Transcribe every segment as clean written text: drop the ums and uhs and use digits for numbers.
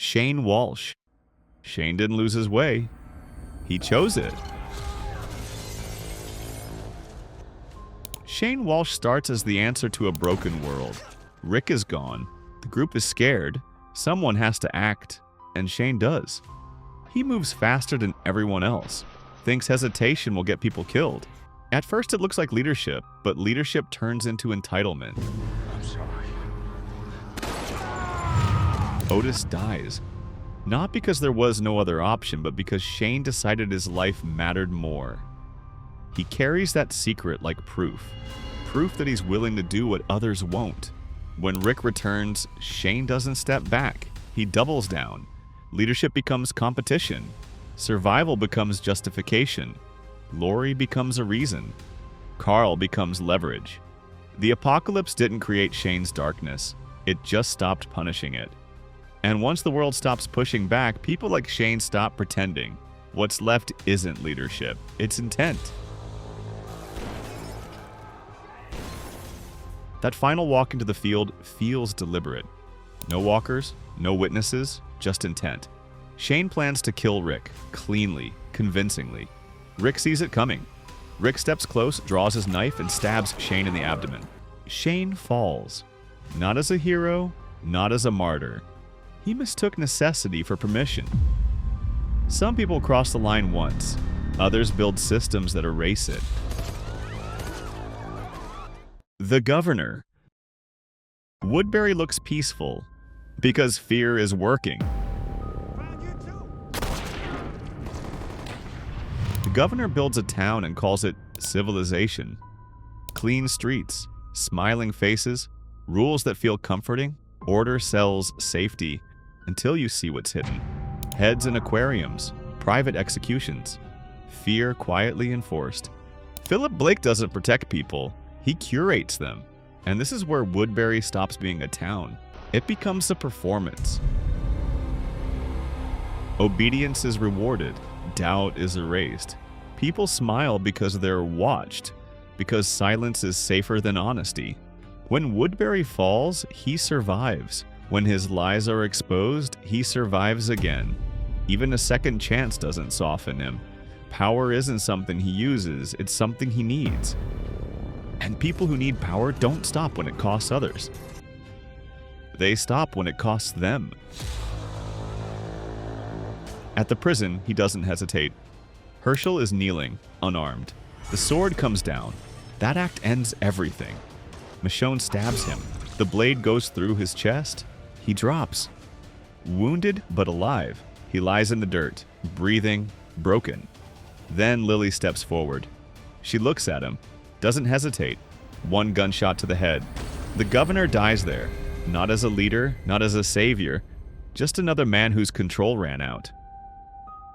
Shane Walsh. Shane didn't lose his way. He chose it. Shane Walsh starts as the answer to a broken world. Rick is gone. The group is scared. Someone has to act, and Shane does. He moves faster than everyone else. Thinks hesitation will get people killed. At first it looks like leadership, but leadership turns into entitlement. I'm sorry. Otis dies. Not because there was no other option, but because Shane decided his life mattered more. He carries that secret like proof. Proof that he's willing to do what others won't. When Rick returns, Shane doesn't step back. He doubles down. Leadership becomes competition. Survival becomes justification. Lori becomes a reason. Carl becomes leverage. The apocalypse didn't create Shane's darkness. It just stopped punishing it. And once the world stops pushing back, people like Shane stop pretending. What's left isn't leadership, it's intent. That final walk into the field feels deliberate. No walkers, no witnesses, just intent. Shane plans to kill Rick, cleanly, convincingly. Rick sees it coming. Rick steps close, draws his knife, and stabs Shane in the abdomen. Shane falls. Not as a hero, not as a martyr. He mistook necessity for permission. Some people cross the line once. Others build systems that erase it. The governor. Woodbury looks peaceful because fear is working. The governor builds a town and calls it civilization. Clean streets, smiling faces, rules that feel comforting. Order sells safety until you see what's hidden. Heads in aquariums, private executions. Fear quietly enforced. Philip Blake doesn't protect people, he curates them. And this is where Woodbury stops being a town. It becomes a performance. Obedience is rewarded. Doubt is erased. People smile because they're watched, because silence is safer than honesty. When Woodbury falls, he survives. When his lies are exposed, he survives again. Even a second chance doesn't soften him. Power isn't something he uses, it's something he needs. And people who need power don't stop when it costs others. They stop when it costs them. At the prison, he doesn't hesitate. Herschel is kneeling, unarmed. The sword comes down. That act ends everything. Michonne stabs him. The blade goes through his chest. He drops. Wounded but alive, he lies in the dirt, breathing, broken. Then Lily steps forward. She looks at him, doesn't hesitate. One gunshot to the head. The governor dies there, not as a leader, not as a savior, just another man whose control ran out.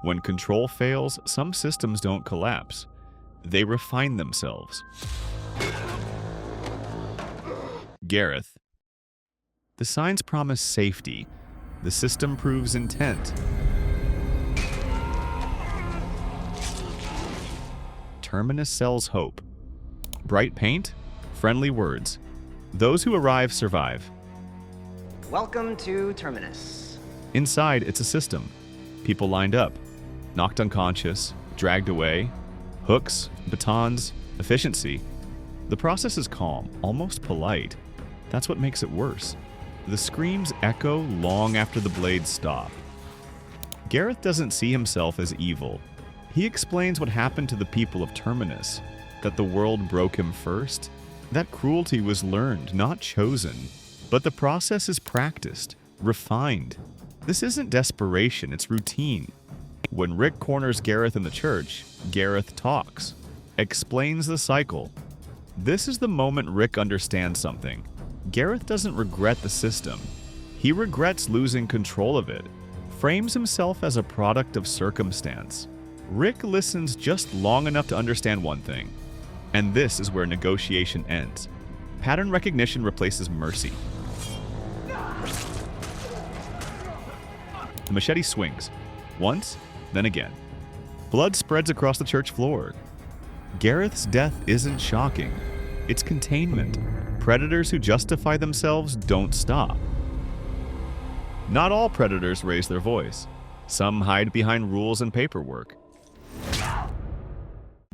When control fails, some systems don't collapse. They refine themselves. Gareth. The signs promise safety. The system proves intent. Terminus sells hope. Bright paint, friendly words. Those who arrive survive. Welcome to Terminus. Inside, it's a system. People lined up, knocked unconscious, dragged away. Hooks, batons, efficiency. The process is calm, almost polite. That's what makes it worse. The screams echo long after the blades stop. Gareth doesn't see himself as evil. He explains what happened to the people of Terminus, that the world broke him first. That cruelty was learned, not chosen. But the process is practiced, refined. This isn't desperation, it's routine. When Rick corners Gareth in the church, Gareth talks, explains the cycle. This is the moment Rick understands something. Gareth doesn't regret the system. He regrets losing control of it, frames himself as a product of circumstance. Rick listens just long enough to understand one thing, and this is where negotiation ends. Pattern recognition replaces mercy. The machete swings, once, then again. Blood spreads across the church floor. Gareth's death isn't shocking, it's containment. Predators who justify themselves don't stop. Not all predators raise their voice. Some hide behind rules and paperwork.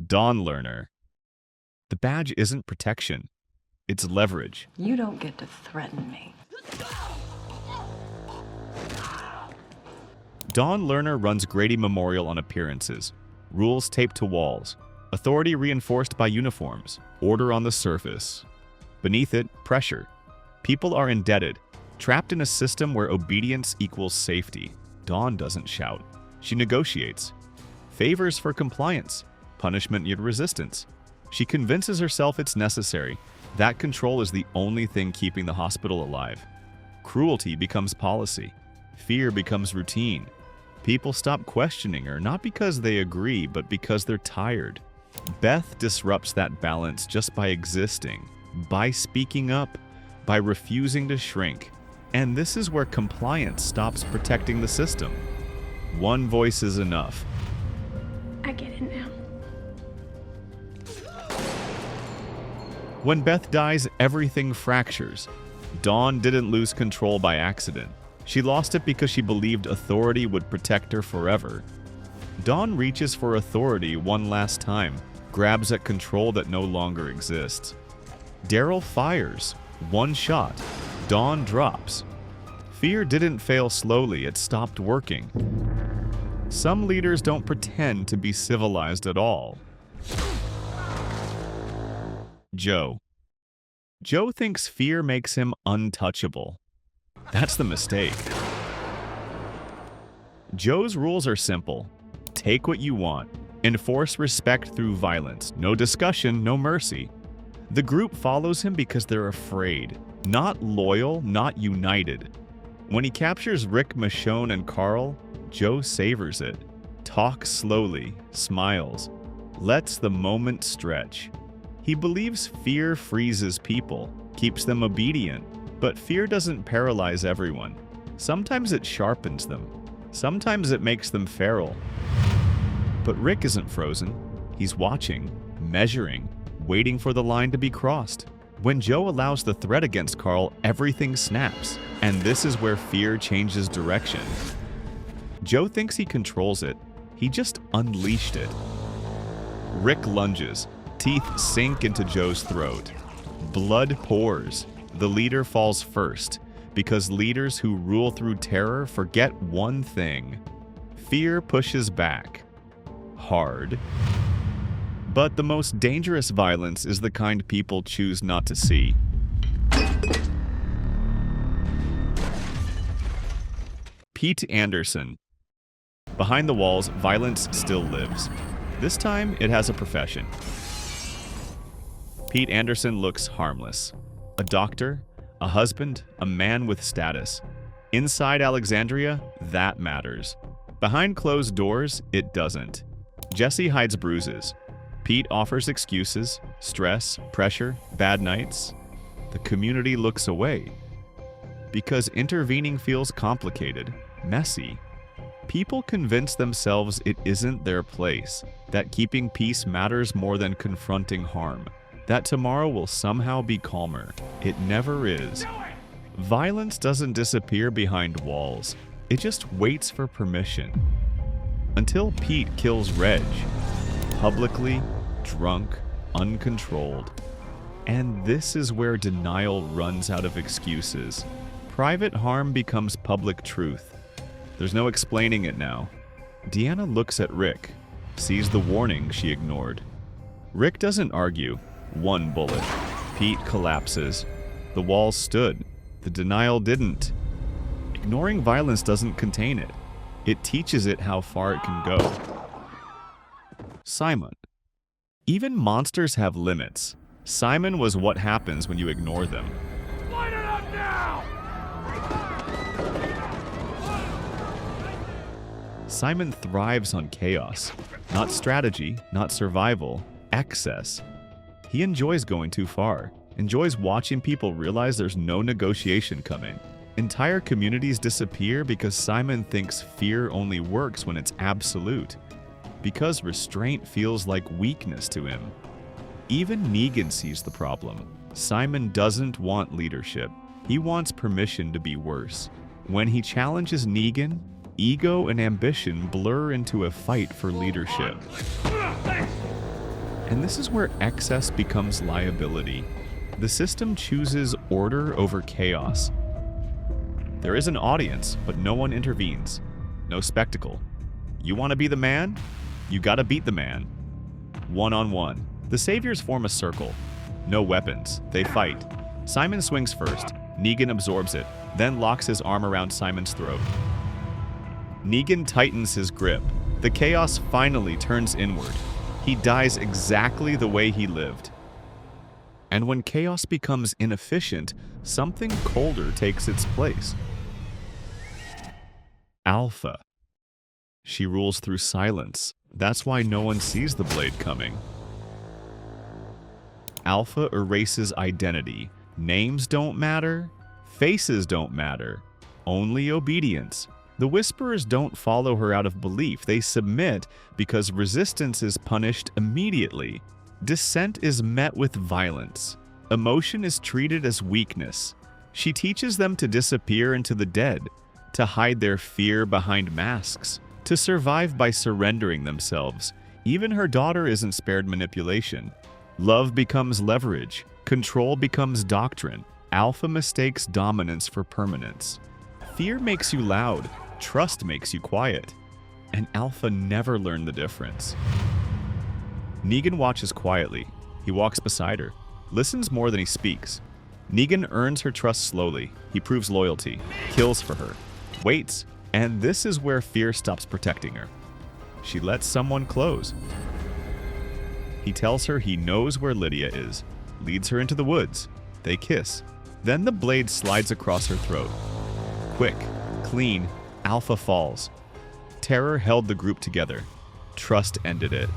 Dawn Learner. The badge isn't protection. It's leverage. You don't get to threaten me. Dawn Learner runs Grady Memorial on appearances. Rules taped to walls. Authority reinforced by uniforms. Order on the surface. Beneath it, pressure. People are indebted, trapped in a system where obedience equals safety. Dawn doesn't shout. She negotiates. Favors for compliance. Punishment yet resistance. She convinces herself it's necessary. That control is the only thing keeping the hospital alive. Cruelty becomes policy. Fear becomes routine. People stop questioning her, not because they agree, but because they're tired. Beth disrupts that balance just by existing, by speaking up, by refusing to shrink. And this is where compliance stops protecting the system. One voice is enough. I get it now. When Beth dies, everything fractures. Dawn didn't lose control by accident. She lost it because she believed authority would protect her forever. Dawn reaches for authority one last time, grabs at control that no longer exists. Daryl fires. One shot. Dawn drops. Fear didn't fail slowly, it stopped working. Some leaders don't pretend to be civilized at all. Joe. Joe thinks fear makes him untouchable. That's the mistake. Joe's rules are simple. Take what you want. Enforce respect through violence. No discussion, no mercy. The group follows him because they're afraid. Not loyal, not united. When he captures Rick, Michonne, and Carl, Joe savors it. Talks slowly, smiles, lets the moment stretch. He believes fear freezes people, keeps them obedient, but fear doesn't paralyze everyone. Sometimes it sharpens them. Sometimes it makes them feral. But Rick isn't frozen. He's watching, measuring, waiting for the line to be crossed. When Joe allows the threat against Carl, everything snaps, and this is where fear changes direction. Joe thinks he controls it. He just unleashed it. Rick lunges. Teeth sink into Joe's throat. Blood pours. The leader falls first, because leaders who rule through terror forget one thing. Fear pushes back. Hard. But the most dangerous violence is the kind people choose not to see. Pete Anderson. Behind the walls, violence still lives. This time, it has a profession. Pete Anderson looks harmless. A doctor, a husband, a man with status. Inside Alexandria, that matters. Behind closed doors, it doesn't. Jesse hides bruises. Pete offers excuses, stress, pressure, bad nights. The community looks away. Because intervening feels complicated, messy. People convince themselves it isn't their place, that keeping peace matters more than confronting harm, that tomorrow will somehow be calmer. It never is. Violence doesn't disappear behind walls. It just waits for permission. Until Pete kills Reg. Publicly, drunk, uncontrolled. And this is where denial runs out of excuses. Private harm becomes public truth. There's no explaining it now. Deanna looks at Rick, sees the warning she ignored. Rick doesn't argue. One bullet. Pete collapses. The walls stood. The denial didn't. Ignoring violence doesn't contain it. It teaches it how far it can go. Simon. Even monsters have limits. Simon was what happens when you ignore them. Light it up now! Simon thrives on chaos. Not strategy, not survival, excess. He enjoys going too far, enjoys watching people realize there's no negotiation coming. Entire communities disappear because Simon thinks fear only works when it's absolute. Because restraint feels like weakness to him. Even Negan sees the problem. Simon doesn't want leadership. He wants permission to be worse. When he challenges Negan, ego and ambition blur into a fight for leadership. And this is where excess becomes liability. The system chooses order over chaos. There is an audience, but no one intervenes. No spectacle. You want to be the man? You gotta beat the man. One-on-one. The saviors form a circle. No weapons. They fight. Simon swings first. Negan absorbs it, then locks his arm around Simon's throat. Negan tightens his grip. The chaos finally turns inward. He dies exactly the way he lived. And when chaos becomes inefficient, something colder takes its place. Alpha. She rules through silence. That's why no one sees the blade coming. Alpha erases identity. Names don't matter. Faces don't matter. Only obedience. The Whisperers don't follow her out of belief. They submit because resistance is punished immediately. Dissent is met with violence. Emotion is treated as weakness. She teaches them to disappear into the dead, to hide their fear behind masks, to survive by surrendering themselves. Even her daughter isn't spared manipulation. Love becomes leverage. Control becomes doctrine. Alpha mistakes dominance for permanence. Fear makes you loud. Trust makes you quiet. And Alpha never learned the difference. Negan watches quietly. He walks beside her, listens more than he speaks. Negan earns her trust slowly. He proves loyalty, kills for her, waits, and this is where fear stops protecting her. She lets someone close. He tells her he knows where Lydia is, leads her into the woods. They kiss. Then the blade slides across her throat. Quick, clean, Alpha falls. Terror held the group together. Trust ended it.